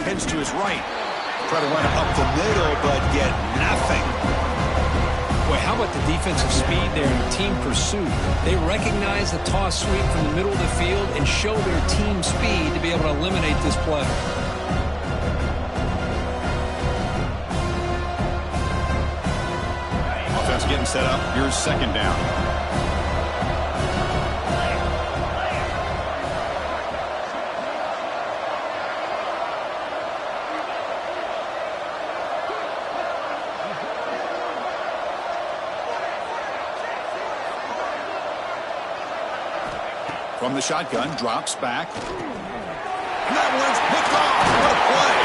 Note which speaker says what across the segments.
Speaker 1: heads to his right. Try to run it up the middle, but get nothing.
Speaker 2: Boy, how about the defensive speed there and team pursuit? They recognize the toss sweep from the middle of the field and show their team speed to be able to eliminate this play.
Speaker 1: Offense getting set up. Here's second down. From the shotgun, drops back. And that one's picked off. What a play.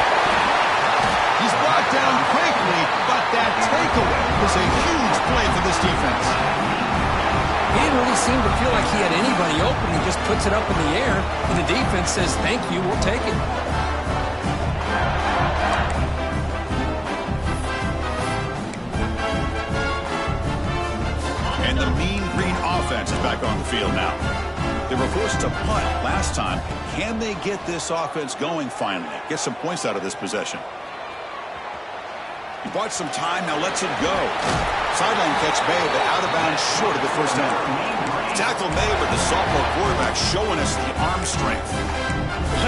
Speaker 1: He's brought down quickly, but that takeaway was a huge play for this defense.
Speaker 2: He didn't really seem to feel like he had anybody open. He just puts it up in the air, and the defense says, thank you, we'll take it.
Speaker 1: And the Mean Green offense is back on the field now. They were forced to punt last time. Can they get this offense going finally? Get some points out of this possession. He bought some time, now lets it go. Sideline catch May, but out of bounds short of the first down. Tackle May, but the sophomore quarterback showing us the arm strength.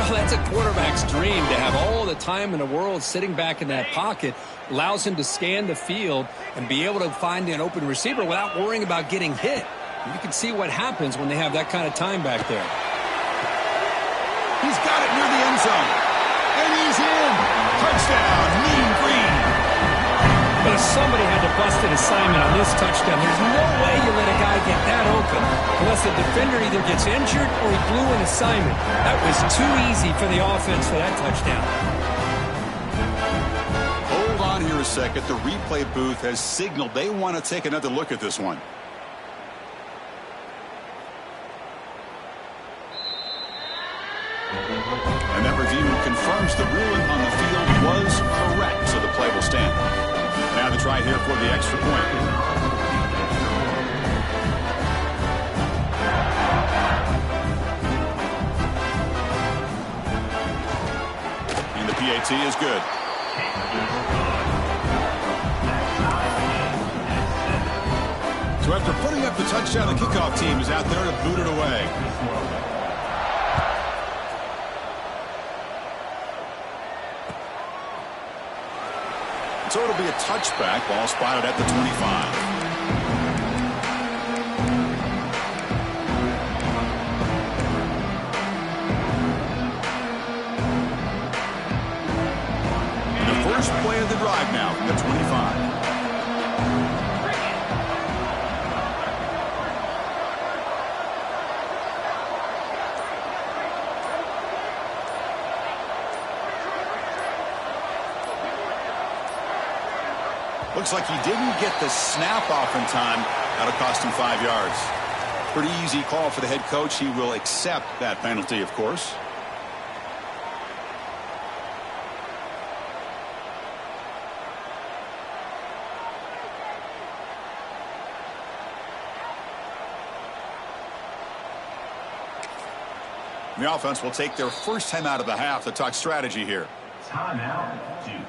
Speaker 2: Well, that's a quarterback's dream to have all the time in the world sitting back in that pocket. Allows him to scan the field and be able to find an open receiver without worrying about getting hit. You can see what happens when they have that kind of time back there.
Speaker 1: He's got it near the end zone. And he's in. Touchdown, Mean Green.
Speaker 2: But if somebody had to bust an assignment on this touchdown, there's no way you let a guy get that open unless the defender either gets injured or he blew an assignment. That was too easy for the offense for that touchdown.
Speaker 1: Hold on here a second. The replay booth has signaled they want to take another look at this one. And that review confirms the ruling on the field was correct, so the play will stand. Now the try here for the extra point. And the PAT is good. So after putting up the touchdown, the kickoff team is out there to boot it away. So it'll be a touchback. Ball spotted at the 25. The first play of the drive now from the 25. Looks like he didn't get the snap off in time. That'll cost him 5 yards. Pretty easy call for the head coach. He will accept that penalty, of course. The offense will take their first time out of the half to talk strategy here.
Speaker 3: Timeout, Duke.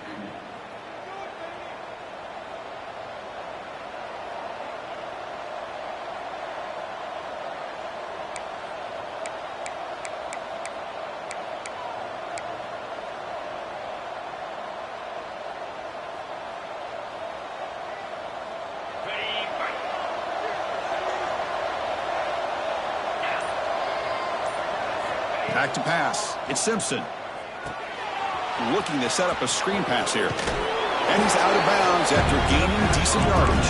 Speaker 1: Back to pass. It's Simpson. Looking to set up a screen pass here. And he's out of bounds after gaining decent yardage.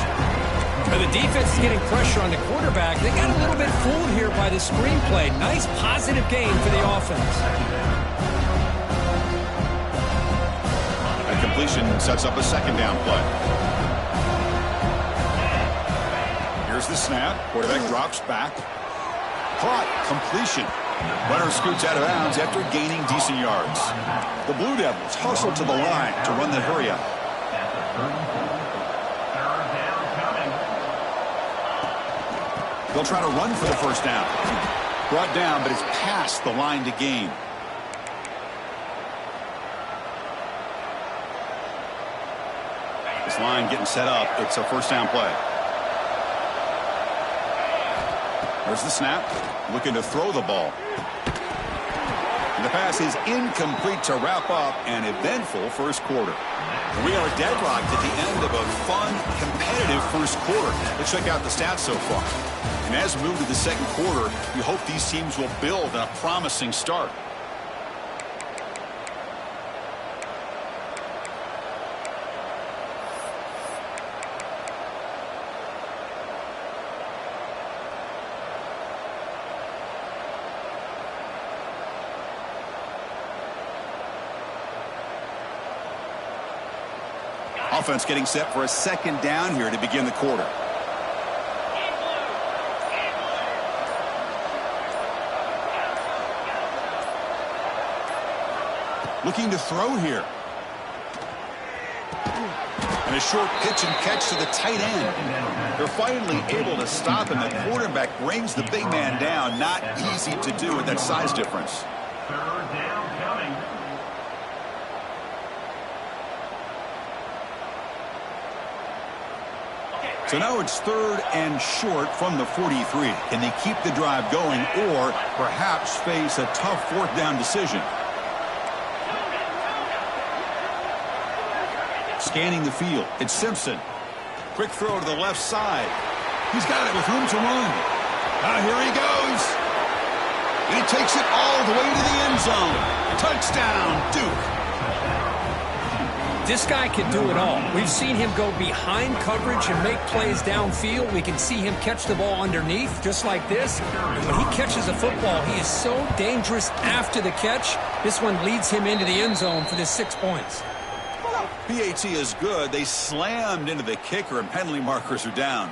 Speaker 2: But the defense is getting pressure on the quarterback. They got a little bit fooled here by the screen play. Nice positive gain for the offense.
Speaker 1: That completion sets up a second down play. Here's the snap. Quarterback drops back. Caught. Completion. Runner scoots out of bounds after gaining decent yards. The Blue Devils hustle to the line to run the hurry up. They'll try to run for the first down. Brought down, but it's past the line to gain. This line getting set up. It's a first down play. There's the snap. Looking to throw the ball. And the pass is incomplete to wrap up an eventful first quarter. We are deadlocked at the end of a fun, competitive first quarter. Let's check out the stats so far. And as we move to the second quarter, we hope these teams will build on a promising start. Offense getting set for a second down here to begin the quarter. Looking to throw here. And a short pitch and catch to the tight end. They're finally able to stop him. The quarterback brings the big man down. Not easy to do with that size difference. So now it's third and short from the 43. Can they keep the drive going or perhaps face a tough fourth down decision? Scanning the field. It's Simpson. Quick throw to the left side. He's got it with room to run. Here he goes. He takes it all the way to the end zone. Touchdown, Duke.
Speaker 2: This guy can do it all. We've seen him go behind coverage and make plays downfield. We can see him catch the ball underneath, just like this. And when he catches a football, he is so dangerous after the catch. This one leads him into the end zone for the 6 points.
Speaker 1: PAT is good. They slammed into the kicker, and penalty markers are down.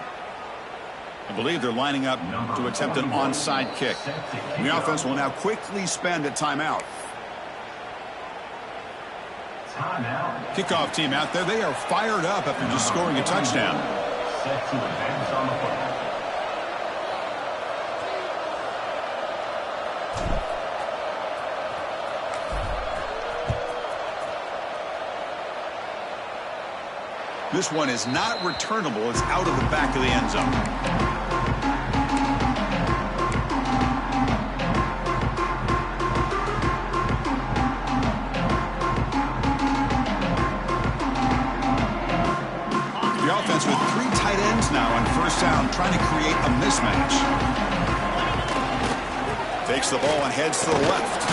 Speaker 1: I believe they're lining up to attempt an onside kick. The offense will now quickly spend a timeout. Kickoff team out there. They are fired up after just scoring a touchdown. This one is not returnable. It's out of the back of the end zone. With 3 tight ends now on first down, trying to create a mismatch. Takes the ball and heads to the left.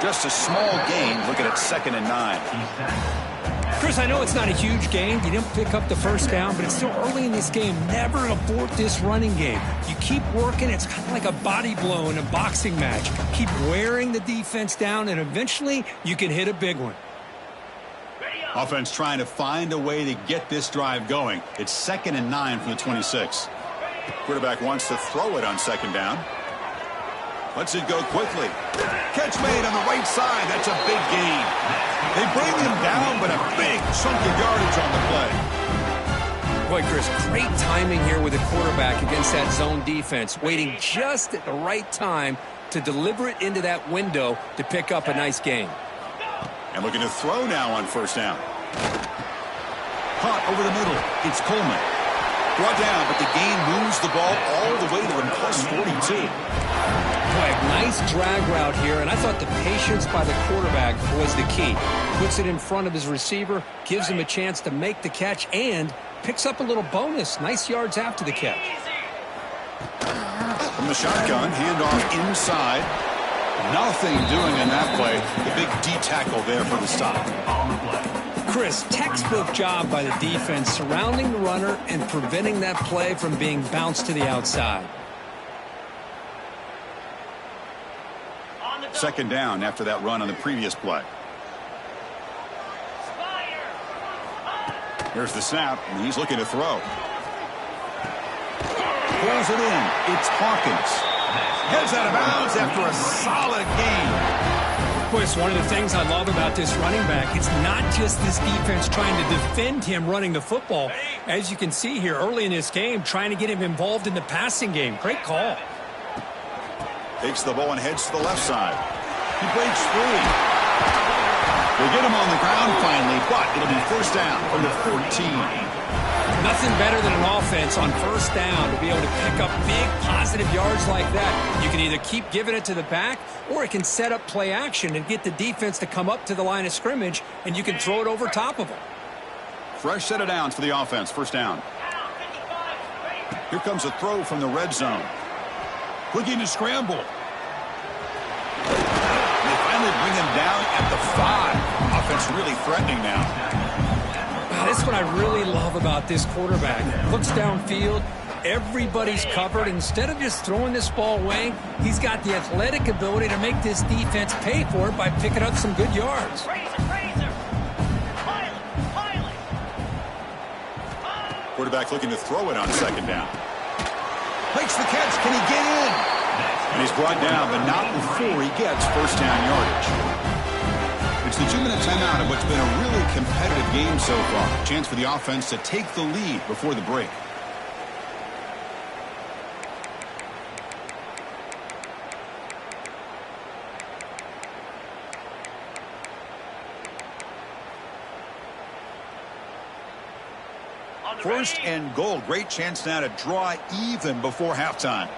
Speaker 1: Just a small gain. Looking at 2nd and 9.
Speaker 2: Chris, I know it's not a huge gain. You didn't pick up the first down, but it's still early in this game. Never abort this running game. You keep working. It's kind of like a body blow in a boxing match. Keep wearing the defense down, and eventually you can hit a big one.
Speaker 1: Offense trying to find a way to get this drive going. It's 2nd and 9 from the 26. Quarterback wants to throw it on 2nd down. Lets it go quickly. Catch made on the right side. That's a big gain. They bring him down, but a big chunk of yardage on the play.
Speaker 2: Boy, Chris, great timing here with the quarterback against that zone defense. Waiting just at the right time to deliver it into that window to pick up a nice gain.
Speaker 1: And looking to throw now on first down. Caught over the middle. It's Coleman. Brought down, but the gain moves the ball all the way to him, plus 42.
Speaker 2: Boy, nice drag route here, and I thought the patience by the quarterback was the key. Puts it in front of his receiver, gives him a chance to make the catch, and picks up a little bonus. Nice yards after the catch.
Speaker 1: From the shotgun, handoff inside. Nothing doing in that play. The big D tackle there for the stop.
Speaker 2: Chris, textbook job by the defense surrounding the runner and preventing that play from being bounced to the outside.
Speaker 1: 2nd down after that run on the previous play. Here's the snap, and he's looking to throw. Pulls it in. It's Hawkins. Heads out of bounds after a solid gain.
Speaker 2: Boy, it's one of the things I love about this running back. It's not just this defense trying to defend him running the football. As you can see here early in this game, trying to get him involved in the passing game. Great call.
Speaker 1: Takes the ball and heads to the left side. He breaks free. The They get him on the ground finally, but it'll be first down from the 14.
Speaker 2: Nothing better than an offense on first down to be able to pick up big positive yards like that. You can either keep giving it to the back, or it can set up play action and get the defense to come up to the line of scrimmage, and you can throw it over top of them.
Speaker 1: Fresh set of downs for the offense. First down. Here comes a throw from the red zone. Looking to scramble. They finally bring him down at the 5. Offense really threatening now.
Speaker 2: That's what I really love about this quarterback. Looks downfield. Everybody's covered. Instead of just throwing this ball away, he's got the athletic ability to make this defense pay for it by picking up some good yards.
Speaker 1: Quarterback looking to throw it on second down. Makes the catch. Can he get in? And he's brought down, but not before he gets first down yardage. It's the 2-minute timeout of what's been a really competitive game so far. Chance for the offense to take the lead before the break. First and goal. Great chance now to draw even before halftime.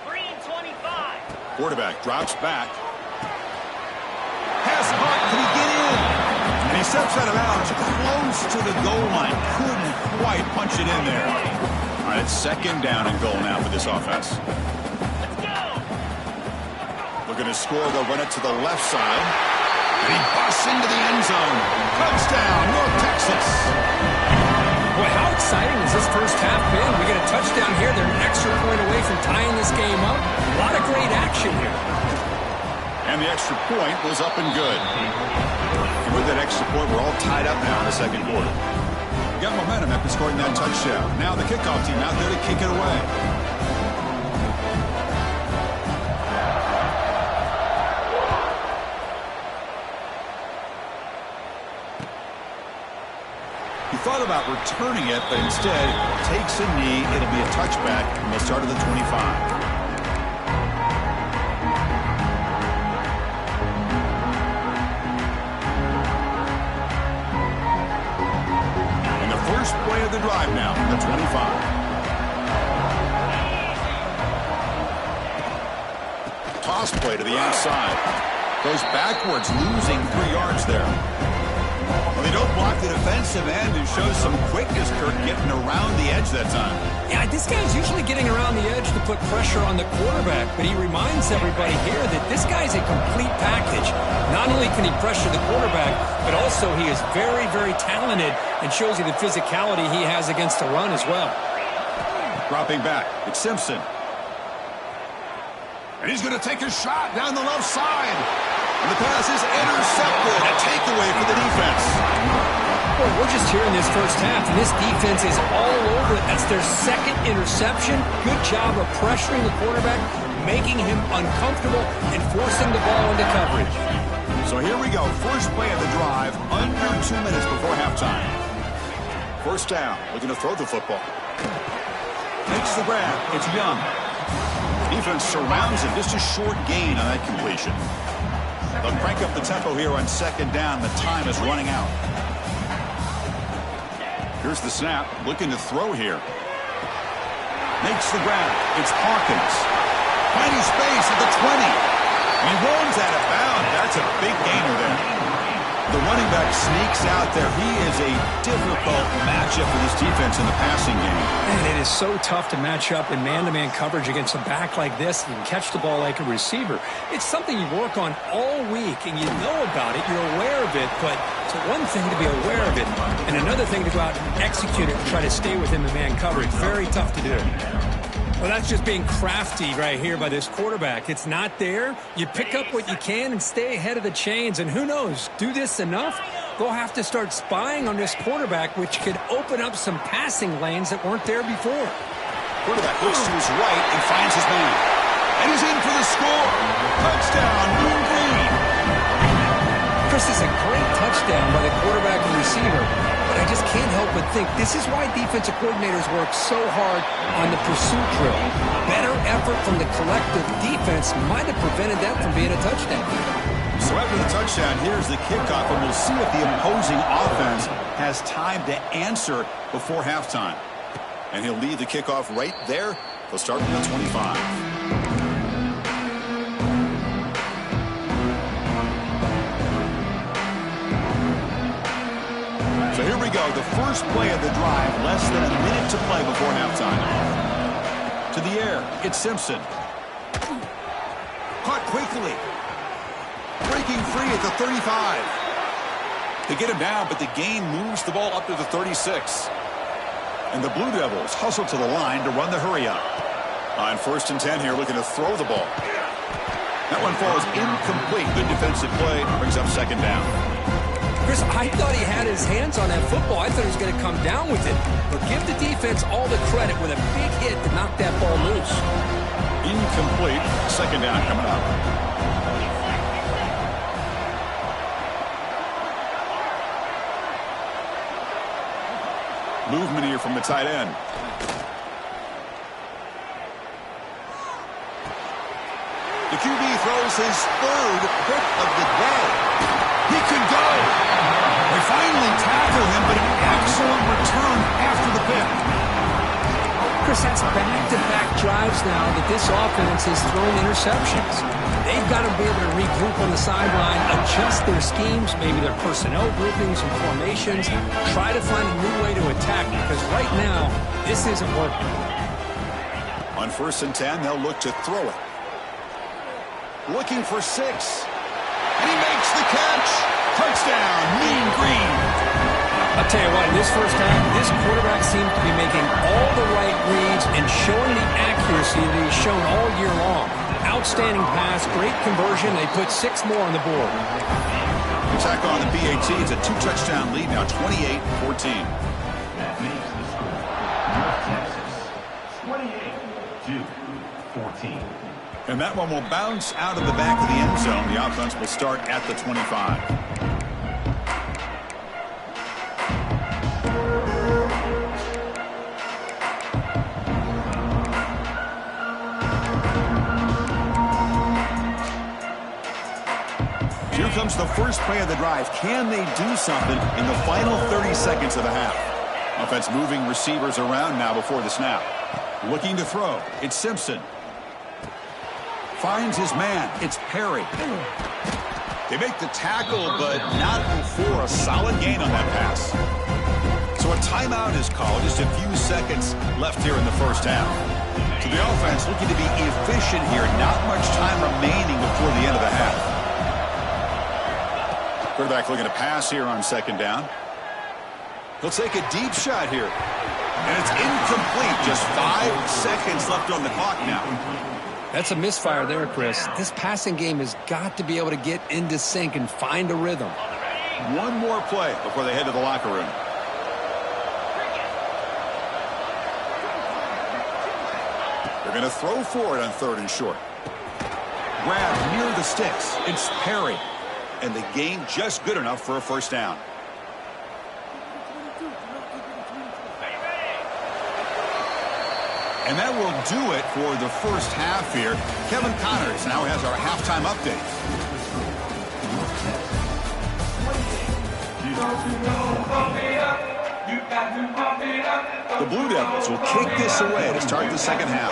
Speaker 1: Quarterback drops back. Pass caught. Can he get in? And he steps out of bounds close to the goal line. Couldn't quite punch it in there. All right, it's second down and goal now for this offense. Looking to score. They'll run it to the left side. And he busts into the end zone. Touchdown, North Texas.
Speaker 2: Boy, how exciting has this first half been? We get a touchdown here. They're an extra point away from tying this game up. A lot of great action here.
Speaker 1: And the extra point was up and good. And with that extra point, we're all tied up now in the second quarter. We got momentum after scoring that touchdown. Now the kickoff team out there to kick it away. He thought about returning it, but instead takes a knee. It'll be a touchback, and they'll start at the 25. First play of the drive now, the 25. Toss play to the outside. Goes backwards, losing 3 yards there. Well, they don't block the defensive end and shows some quickness, Kirk, getting around the edge that time.
Speaker 2: Yeah, this guy's usually getting around the edge to put pressure on the quarterback, but he reminds everybody here that this guy's a complete package. Not only can he pressure the quarterback, but also he is very, very talented and shows you the physicality he has against the run as well.
Speaker 1: Dropping back, it's Simpson. And he's going to take a shot down the left side. And the pass is intercepted. A takeaway for the defense.
Speaker 2: Well, we're just here in this first half, and this defense is all over it. That's their second interception. Good job of pressuring the quarterback, making him uncomfortable, and forcing the ball into coverage.
Speaker 1: So here we go. First play of the drive, under 2 minutes before halftime. First down, looking to throw the football. Makes the grab. It's Young. Defense surrounds him. Just a short gain on that completion. They'll crank up the tempo here on second down. The time is running out. Here's the snap. Looking to throw here. Makes the grab. It's Hawkins. Finding space at the 20. He runs out of bounds. That's a big gainer there. The running back sneaks out there. He is a difficult matchup for this defense in the passing game.
Speaker 2: And it is so tough to match up in man-to-man coverage against a back like this. You can catch the ball like a receiver. It's something you work on all week, and you know about it. You're aware of it, but it's one thing to be aware of it, and another thing to go out and execute it and try to stay within the man coverage. Very tough to do. Well, that's just being crafty right here by this quarterback. It's not there. You pick up what you can and stay ahead of the chains. And who knows, do this enough, they'll have to start spying on this quarterback, which could open up some passing lanes that weren't there before.
Speaker 1: Quarterback looks to his right and finds his man. And he's in for the score. Touchdown, Moon Green.
Speaker 2: Chris, is a great touchdown by the quarterback and receiver, but I just can't help but think this is why defensive coordinators work so hard on the pursuit drill. Better effort from the collective defense might have prevented that from being a touchdown.
Speaker 1: So after the touchdown, here's the kickoff, and we'll see if the opposing offense has time to answer before halftime. And he'll lead the kickoff right there. He'll start from the 25. So here we go, the first play of the drive, less than a minute to play before halftime. To the air, it's Simpson. Caught quickly. Breaking free at the 35. They get him down, but the gain moves the ball up to the 36. And the Blue Devils hustle to the line to run the hurry up. On 1st and 10 here, looking to throw the ball. That one falls incomplete. Good defensive play, brings up 2nd down.
Speaker 2: Chris, I thought he had his hands on that football. I thought he was going to come down with it. But give the defense all the credit with a big hit to knock that ball loose.
Speaker 1: Incomplete. 2nd down coming up. Movement here from the tight end. The QB throws his 3rd pick of the day. He could go. They finally tackle him, but an excellent return after the pick.
Speaker 2: Chris, that's back-to-back drives now that this offense is throwing interceptions. They've got to be able to regroup on the sideline, adjust their schemes, maybe their personnel groupings and formations, try to find a new way to attack, because right now, this isn't working.
Speaker 1: On 1st and 10, they'll look to throw it. Looking for 6. And he makes the catch. Touchdown, Mean Green.
Speaker 2: I'll tell you what, in this first half, this quarterback seems to be making all the right reads and showing the accuracy that he's shown all year long. Outstanding pass, great conversion. They put 6 more on the board.
Speaker 1: Attack on the PAT. It's a 2-touchdown lead now, 28-14.
Speaker 3: That makes the score North Texas 28-14.
Speaker 1: And that one will bounce out of the back of the end zone. The offense will start at the 25. Here comes the first play of the drive. Can they do something in the final 30 seconds of the half? Offense moving receivers around now before the snap. Looking to throw. It's Simpson. Finds his man. It's Perry. They make the tackle, but not before a solid gain on that pass. So a timeout is called. Just a few seconds left here in the first half. So the offense looking to be efficient here. Not much time remaining before the end of the half. Quarterback looking to pass here on 2nd down. He'll take a deep shot here. And it's incomplete. Just 5 seconds left on the clock now.
Speaker 2: That's a misfire there, Chris. This passing game has got to be able to get into sync and find a rhythm.
Speaker 1: One more play before they head to the locker room. They're going to throw for it on 3rd and short. Grab near the sticks. It's Perry. And the gain just good enough for a 1st down. And that will do it for the first half here. Kevin Connors now has our halftime update. The Blue Devils will kick this away to start the 2nd half.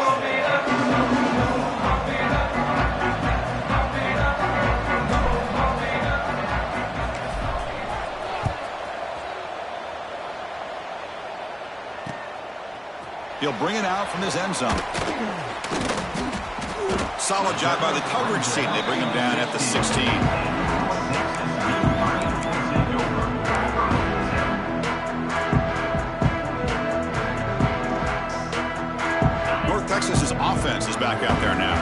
Speaker 1: He'll bring it out from his end zone. Solid job by the coverage team. They bring him down at the 16. North Texas's offense is back out there now.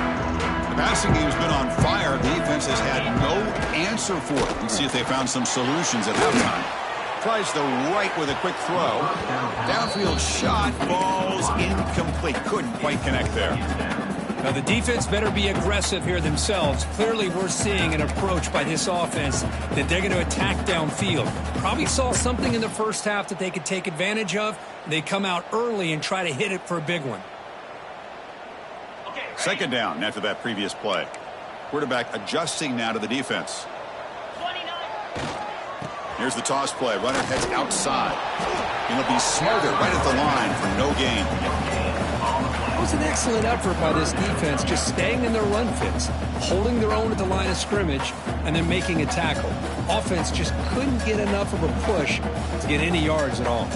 Speaker 1: The passing game's been on fire. The defense has had no answer for it. Let's see if they found some solutions at halftime. Tries the right with a quick throw. Downfield shot falls incomplete. Couldn't quite connect there.
Speaker 2: Now the defense better be aggressive here themselves. Clearly we're seeing an approach by this offense that they're going to attack downfield. Probably saw something in the first half that they could take advantage of. They come out early and try to hit it for a big one.
Speaker 1: 2nd down after that previous play. Quarterback adjusting now to the defense. Here's the toss play. Runner heads outside. He'll be smothered right at the line for no gain.
Speaker 2: It was an excellent effort by this defense, just staying in their run fits, holding their own at the line of scrimmage, and then making a tackle. Offense just couldn't get enough of a push to get any yards at all.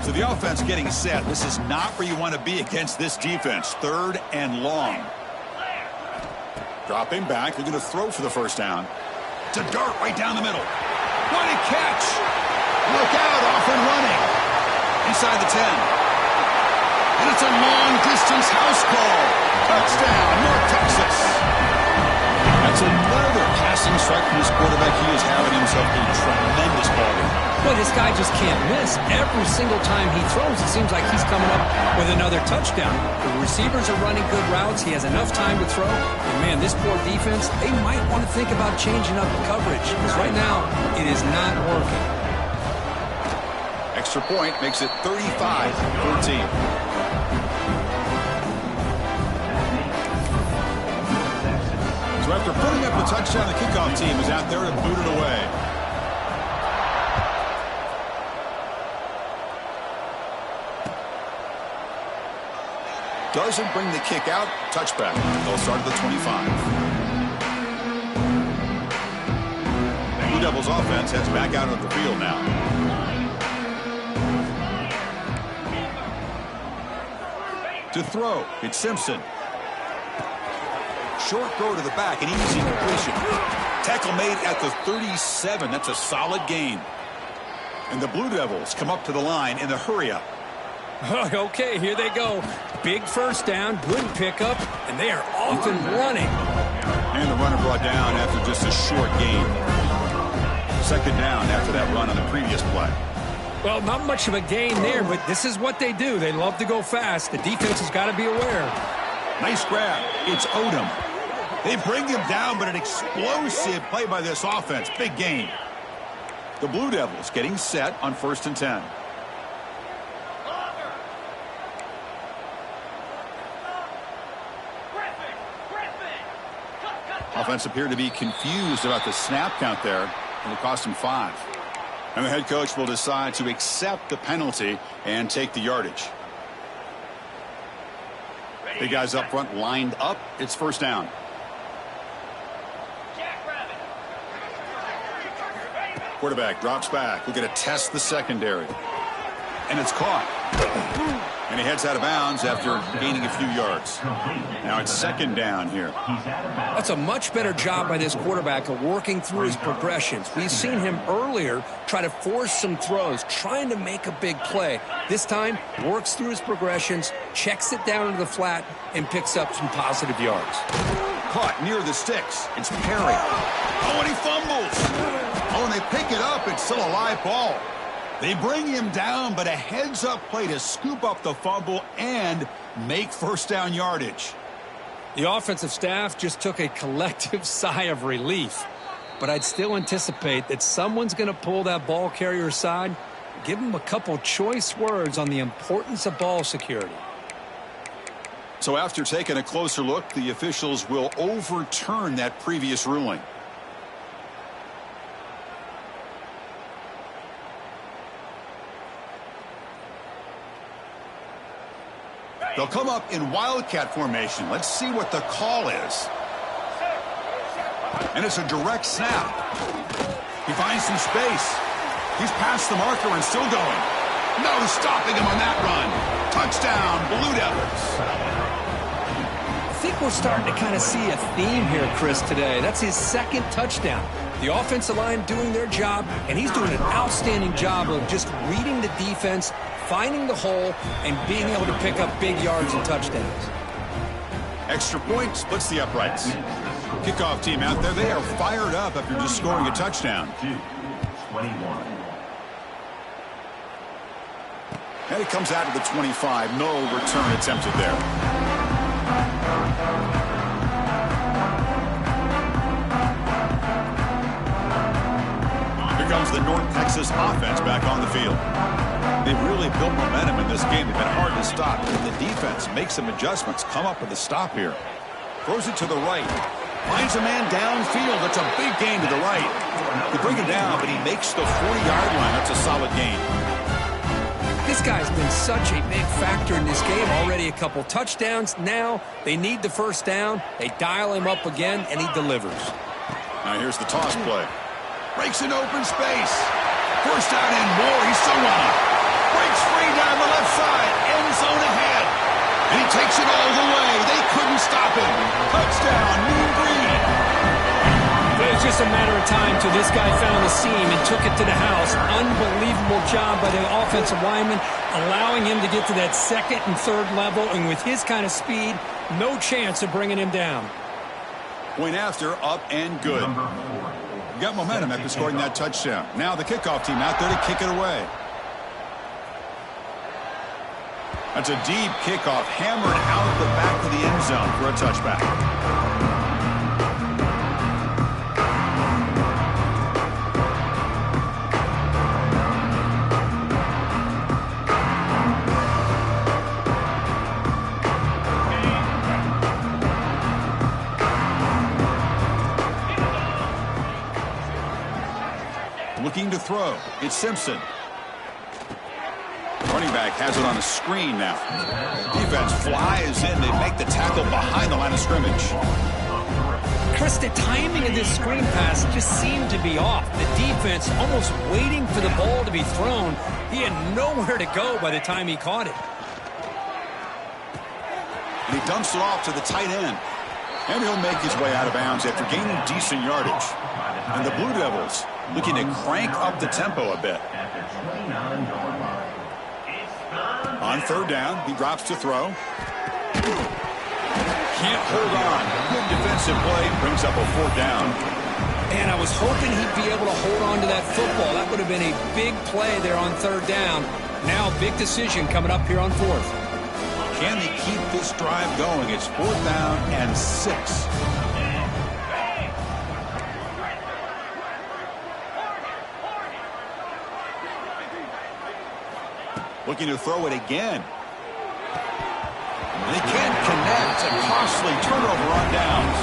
Speaker 1: So the offense getting set. This is not where you want to be against this defense. 3rd and long. Dropping back. They're going to throw for the first down. To dart right down the middle. What a catch! Look out, off and running. Inside the 10. And it's a long-distance house call. Touchdown, North Texas. That's another passing strike from this quarterback. He is having himself a tremendous ball game.
Speaker 2: Well, this guy just can't miss. Every single time he throws, it seems like he's coming up with another touchdown. The receivers are running good routes. He has enough time to throw. And, man, this poor defense, they might want to think about changing up the coverage. Because right now, it is not working.
Speaker 1: Extra point makes it 35-14. So after putting up the touchdown, the kickoff team is out there to boot it away. Doesn't bring the kick out. Touchback. They'll start at the 25. Blue Devils offense heads back out of the field now. To throw, it's Simpson. Short throw to the back, an easy completion. Tackle made at the 37. That's a solid gain. And the Blue Devils come up to the line in the hurry-up.
Speaker 2: Okay, here they go. Big first down, good pickup, and they are off and running.
Speaker 1: And the runner brought down after just a short gain. 2nd down after that run on the previous play.
Speaker 2: Well, not much of a gain there, but this is what they do. They love to go fast. The defense has got to be aware.
Speaker 1: Nice grab. It's Odom. They bring him down, but an explosive play by this offense. Big gain. The Blue Devils getting set on 1st and 10. Offense appeared to be confused about the snap count there, and it cost him 5. And the head coach will decide to accept the penalty and take the yardage. The guys up front lined up. It's 1st down. Quarterback drops back. We're going to test the secondary. And it's caught. And he heads out of bounds after gaining a few yards. Now it's 2nd down here.
Speaker 2: That's a much better job by this quarterback of working through his progressions. We've seen him earlier try to force some throws, trying to make a big play. This time, works through his progressions, checks it down into the flat, and picks up some positive yards.
Speaker 1: Caught near the sticks. It's Perry. Oh, and he fumbles. Oh, and they pick it up. It's still a live ball. They bring him down, but a heads-up play to scoop up the fumble and make 1st down yardage.
Speaker 2: The offensive staff just took a collective sigh of relief. But I'd still anticipate that someone's going to pull that ball carrier aside, give him a couple choice words on the importance of ball security.
Speaker 1: So after taking a closer look, the officials will overturn that previous ruling. They'll come up in Wildcat formation. Let's see what the call is. And it's a direct snap. He finds some space. He's past the marker and still going. No stopping him on that run. Touchdown, Blue Devils.
Speaker 2: I think we're starting to kind of see a theme here, Chris, today. That's his 2nd touchdown. The offensive line doing their job, and he's doing an outstanding job of just reading the defense, finding the hole, and being able to pick up big yards and touchdowns.
Speaker 1: Extra point splits the uprights. Kickoff team out there, they are fired up after just scoring a touchdown.
Speaker 3: 21.
Speaker 1: And it comes out to the 25. No return attempted there. Here comes the North Texas offense back on the field. They've really built momentum in this game. They've been hard to stop. The defense makes some adjustments, come up with a stop here. Throws it to the right. Finds a man downfield. That's a big gain to the right. They bring him down, but he makes the 40-yard line. That's a solid gain.
Speaker 2: This guy's been such a big factor in this game. Already a couple touchdowns. Now they need the first down. They dial him up again, and he delivers.
Speaker 1: Now here's the toss play. Breaks an open space. First down and more. He's so on. Breaks free down the left side. End zone ahead. And he takes it all the way. They couldn't stop him. Touchdown, Mean Green.
Speaker 2: It was just a matter of time till this guy found the seam and took it to the house. Unbelievable job by the offensive lineman, allowing him to get to that second and third level. And with his kind of speed, no chance of bringing him down.
Speaker 1: Point after, up and good. You got momentum after scoring that touchdown. Now the kickoff team out there to kick it away. That's a deep kickoff, hammered out the back of the end zone for a touchback. Looking to throw. It's Simpson. Running back has it on a screen now. Defense flies in. They make the tackle behind the line of scrimmage.
Speaker 2: Chris, the timing of this screen pass just seemed to be off. The defense almost waiting for the ball to be thrown. He had nowhere to go by the time he caught it.
Speaker 1: And he dumps it off to the tight end. And he'll make his way out of bounds after gaining decent yardage. And the Blue Devils looking to crank up the tempo a bit. On third down, he drops to throw. Can't hold on. Good defensive play. Brings up a fourth down.
Speaker 2: And I was hoping he'd be able to hold on to that football. That would have been a big play there on third down. Now, big decision coming up here on fourth.
Speaker 1: Can they keep this drive going? It's fourth down and 6. Looking to throw it again. They can't connect. A costly turnover on downs.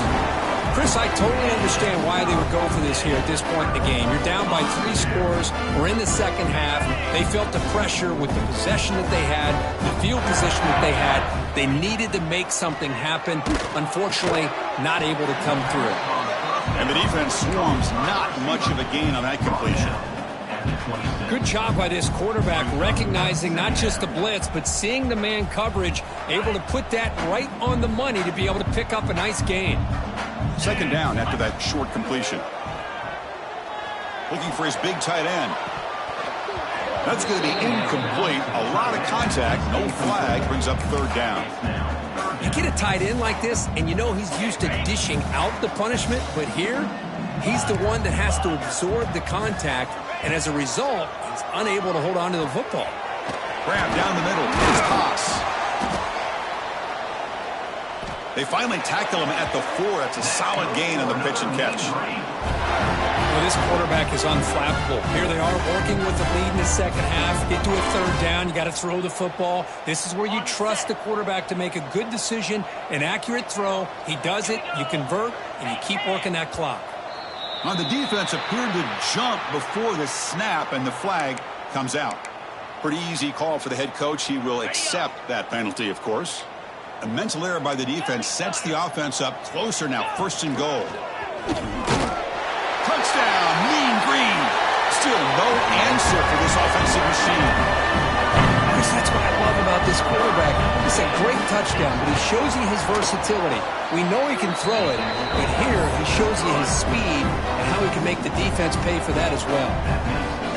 Speaker 2: Chris, I totally understand why they would go for this here at this point in the game. You're down by 3 scores. We're in the second half. They felt the pressure with the possession that they had, the field position that they had. They needed to make something happen. Unfortunately, not able to come through.
Speaker 1: And the defense swarms. Not much of a gain on that completion.
Speaker 2: Good job by this quarterback, recognizing not just the blitz, but seeing the man coverage, able to put that right on the money to be able to pick up a nice gain.
Speaker 1: Second down after that short completion. Looking for his big tight end. That's going to be incomplete. A lot of contact. No flag. Brings up third down.
Speaker 2: You get a tight end like this, and you know he's used to dishing out the punishment, but here, he's the one that has to absorb the contact, and as a result, he's unable to hold on to the football.
Speaker 1: Grab down the middle. It's Haas. They finally tackle him at the 4. That's a solid gain on the pitch and catch.
Speaker 2: Well, this quarterback is unflappable. Here they are working with the lead in the second half. Get to a third down. You got to throw the football. This is where you trust the quarterback to make a good decision, an accurate throw. He does it, you convert, and you keep working that clock.
Speaker 1: On the defense appeared to jump before the snap, and the flag comes out. Pretty easy call for the head coach. He will accept that penalty, of course. A mental error by the defense sets the offense up closer now. First and goal. Touchdown, Mean Green. Still no answer for this offensive machine.
Speaker 2: Chris, that's what I love about this quarterback. It's a great touchdown, but he shows you his versatility. We know he can throw it, but here he shows you his speed and how he can make the defense pay for that as well.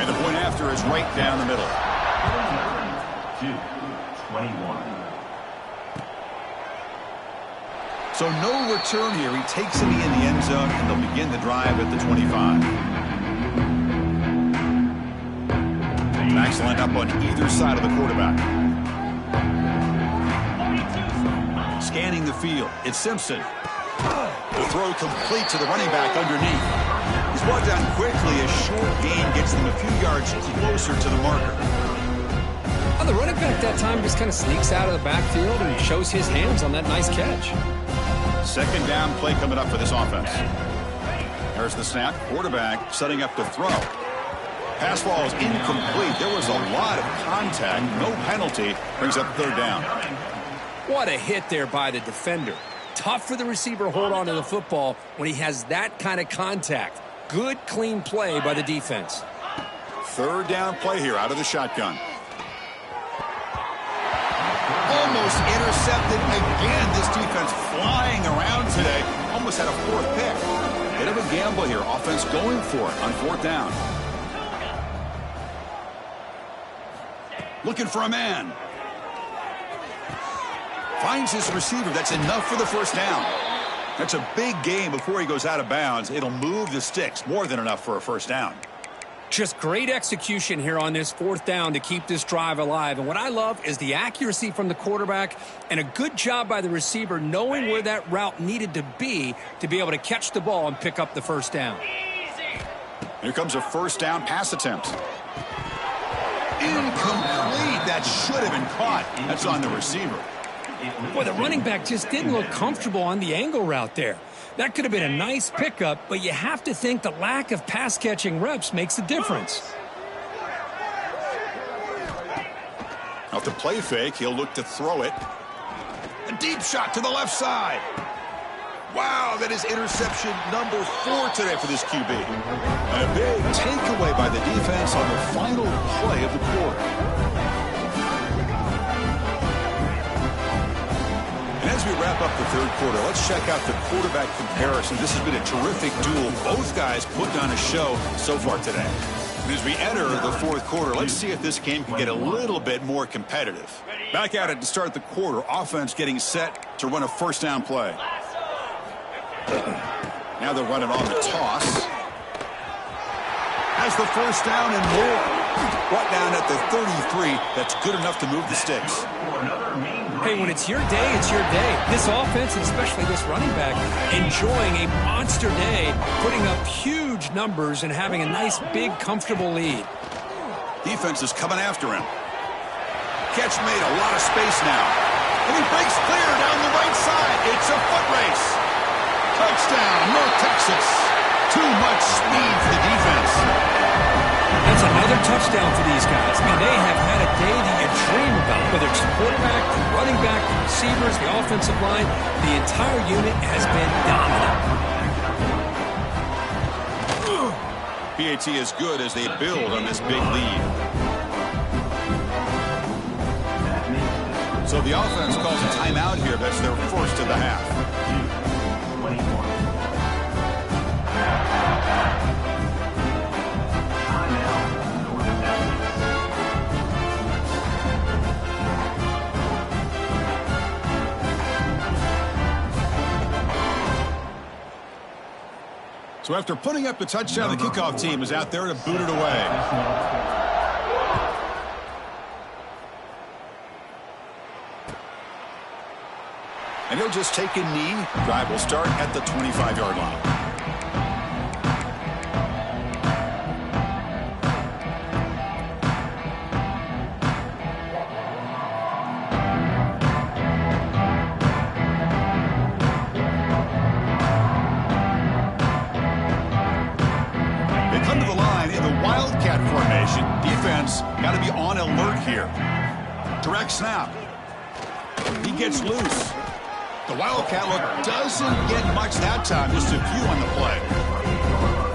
Speaker 1: And the point after is right down the middle.
Speaker 3: 21.
Speaker 1: So no return here. He takes it in the end zone, and they'll begin the drive at the 25. Backs lined up on either side of the quarterback. Scanning the field. It's Simpson. The throw complete to the running back underneath. He's brought down quickly. A short gain gets them a few yards closer to the marker.
Speaker 2: Oh, the running back that time just kind of sneaks out of the backfield and shows his hands on that nice catch.
Speaker 1: Second down play coming up for this offense. There's the snap. Quarterback setting up to throw. Pass ball is incomplete. There was a lot of contact. No penalty. Brings up third down.
Speaker 2: What a hit there by the defender. Tough for the receiver to hold on to the football when he has that kind of contact. Good, clean play by the defense.
Speaker 1: Third down play here out of the shotgun. Almost intercepted again. This defense flying around today. Almost had a fourth pick. Bit of a gamble here. Offense going for it on fourth down. Looking for a man. Finds his receiver. That's enough for the first down. That's a big gain before he goes out of bounds. It'll move the sticks. More than enough for a first down.
Speaker 2: Just great execution here on this fourth down to keep this drive alive. And what I love is the accuracy from the quarterback and a good job by the receiver knowing where that route needed to be able to catch the ball and pick up the first down.
Speaker 1: Here comes a first down pass attempt. Incomplete. That should have been caught. That's on the receiver.
Speaker 2: Boy, the running back just didn't look comfortable on the angle route there. That could have been a nice pickup, but you have to think the lack of pass-catching reps makes a difference.
Speaker 1: Off the play fake, he'll look to throw it. A deep shot to the left side. Wow, that is interception number 4 today for this QB. And a big takeaway by the defense on the final play of the quarter. And as we wrap up the third quarter, let's check out the quarterback comparison. This has been a terrific duel. Both guys putting on a show so far today. And as we enter the fourth quarter, let's see if this game can get a little bit more competitive. Back at it to start the quarter. Offense getting set to run a first down play. Now they're running on the toss. Has the first down and more. Brought down at the 33. That's good enough to move the sticks.
Speaker 2: Hey, when it's your day, it's your day. This offense, and especially this running back, enjoying a monster day, putting up huge numbers and having a nice, big, comfortable lead.
Speaker 1: Defense is coming after him. Catch made, a lot of space now. And he breaks clear down the right side. It's a foot race. Touchdown, North Texas. Too much speed for the defense.
Speaker 2: That's another touchdown for these guys. I mean, they have had a day that you dream about, whether it's the quarterback, the running back, the receivers, the offensive line. The entire unit has been dominant.
Speaker 1: PAT is good as they build on this big lead. So the offense calls a timeout here. That's their first of the half.
Speaker 3: 24.
Speaker 1: So after putting up the touchdown, the kickoff team is out there to boot it away. And he'll just take a knee. Drive will start at the 25-yard line. Got to be on alert here. Direct snap. He gets loose. The Wildcat look doesn't get much that time. Just a few on the play.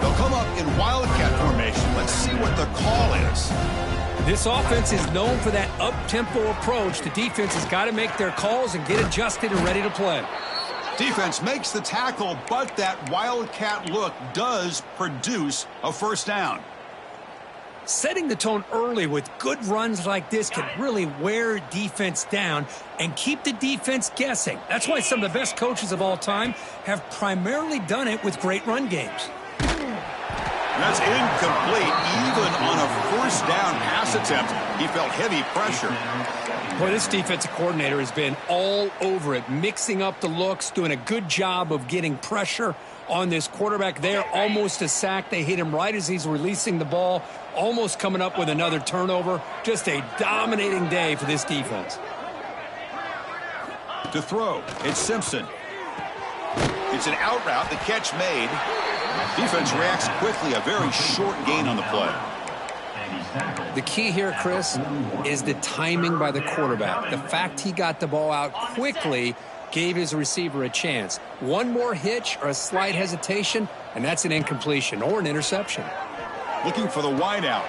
Speaker 1: They'll come up in Wildcat formation. Let's see what the call is.
Speaker 2: This offense is known for that up-tempo approach. The defense has got to make their calls and get adjusted and ready to play.
Speaker 1: Defense makes the tackle, but that Wildcat look does produce a first down.
Speaker 2: Setting the tone early with good runs like this can really wear defense down and keep the defense guessing. That's why some of the best coaches of all time have primarily done it with great run games.
Speaker 1: That's incomplete. Even on a first down pass attempt, he felt heavy pressure.
Speaker 2: Boy, this defensive coordinator has been all over it, mixing up the looks, doing a good job of getting pressure on this quarterback there. Almost a sack. They hit him right as he's releasing the ball, almost coming up with another turnover. Just a dominating day for this defense.
Speaker 1: To throw, it's Simpson. It's an out route. The catch made. Defense reacts quickly. A very short gain on the play.
Speaker 2: The key here, Chris, is the timing by the quarterback. The fact he got the ball out quickly gave his receiver a chance. One more hitch or a slight hesitation, and that's an incompletion or an interception.
Speaker 1: Looking for the wide out.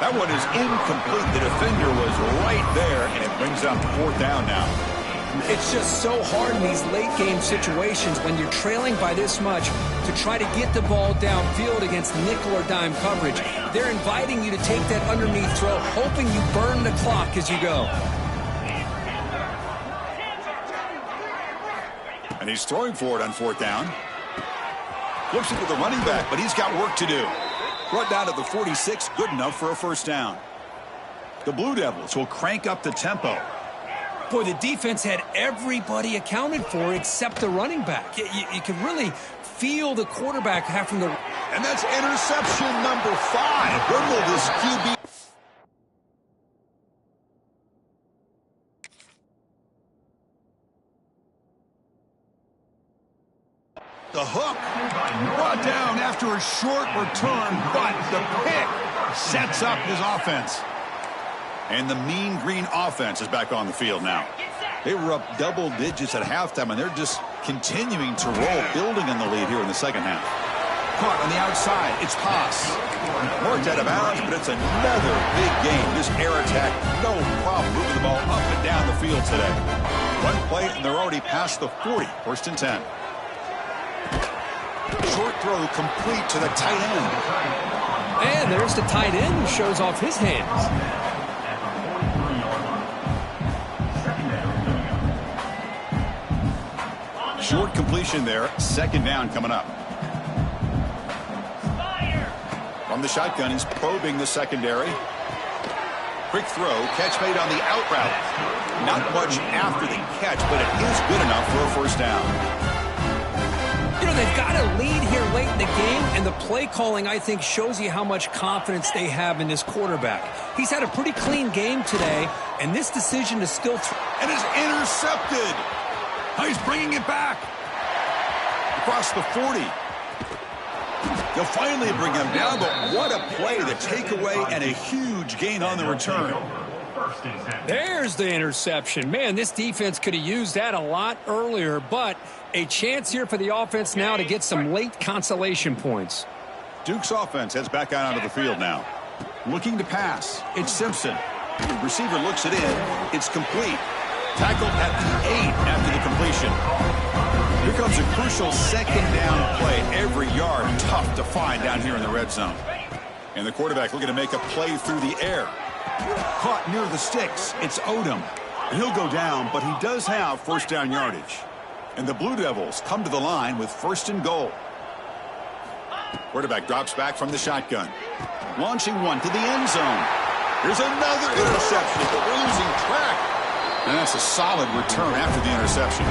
Speaker 1: That one is incomplete. The defender was right there, and it brings up 4th down now.
Speaker 2: It's just so hard in these late-game situations when you're trailing by this much to try to get the ball downfield against nickel or dime coverage. They're inviting you to take that underneath throw, hoping you burn the clock as you go.
Speaker 1: And he's throwing for it on 4th down. Looks into the running back, but he's got work to do. Brought down to the 46, good enough for a 1st down. The Blue Devils will crank up the tempo.
Speaker 2: Boy, the defense had everybody accounted for except the running back. You can really feel the quarterback having to...
Speaker 1: And that's interception number 5. When will this QB... The hook brought down after a short return, but the pick sets up his offense. And the Mean Green offense is back on the field now. They were up double digits at halftime, and they're just continuing to roll, building on the lead here in the second half. Caught on the outside. It's Haas. Worked out of bounds, but it's another big game. This air attack, no problem moving the ball up and down the field today. One play, and they're already past the 40. 1st and 10. Short throw complete to the tight end.
Speaker 2: And there's the tight end who shows off his hands.
Speaker 1: Short completion there. 2nd down coming up. From the shotgun, he's probing the secondary. Quick throw. Catch made on the out route. Not much after the catch, but it is good enough for a 1st down.
Speaker 2: You know, they've got a lead here late in the game, and the play calling, I think, shows you how much confidence they have in this quarterback. He's had a pretty clean game today, and this decision is still...
Speaker 1: And is intercepted. He's bringing it back. Across the 40. They'll finally bring him down, but what a play. The takeaway and a huge gain on the return.
Speaker 2: There's the interception. Man, this defense could have used that a lot earlier, but a chance here for the offense now to get some late consolation points.
Speaker 1: Duke's offense heads back out onto the field now. Looking to pass. It's Simpson. The receiver looks it in. It's complete. Tackled at the 8 after the completion. Here comes a crucial 2nd down play. Every yard tough to find down here in the red zone. And the quarterback looking to make a play through the air. Caught near the sticks. It's Odom. And he'll go down, but he does have 1st down yardage. And the Blue Devils come to the line with 1st and goal. Quarterback drops back from the shotgun. Launching one to the end zone. Here's another interception, but we're losing track. And that's a solid return after the interception.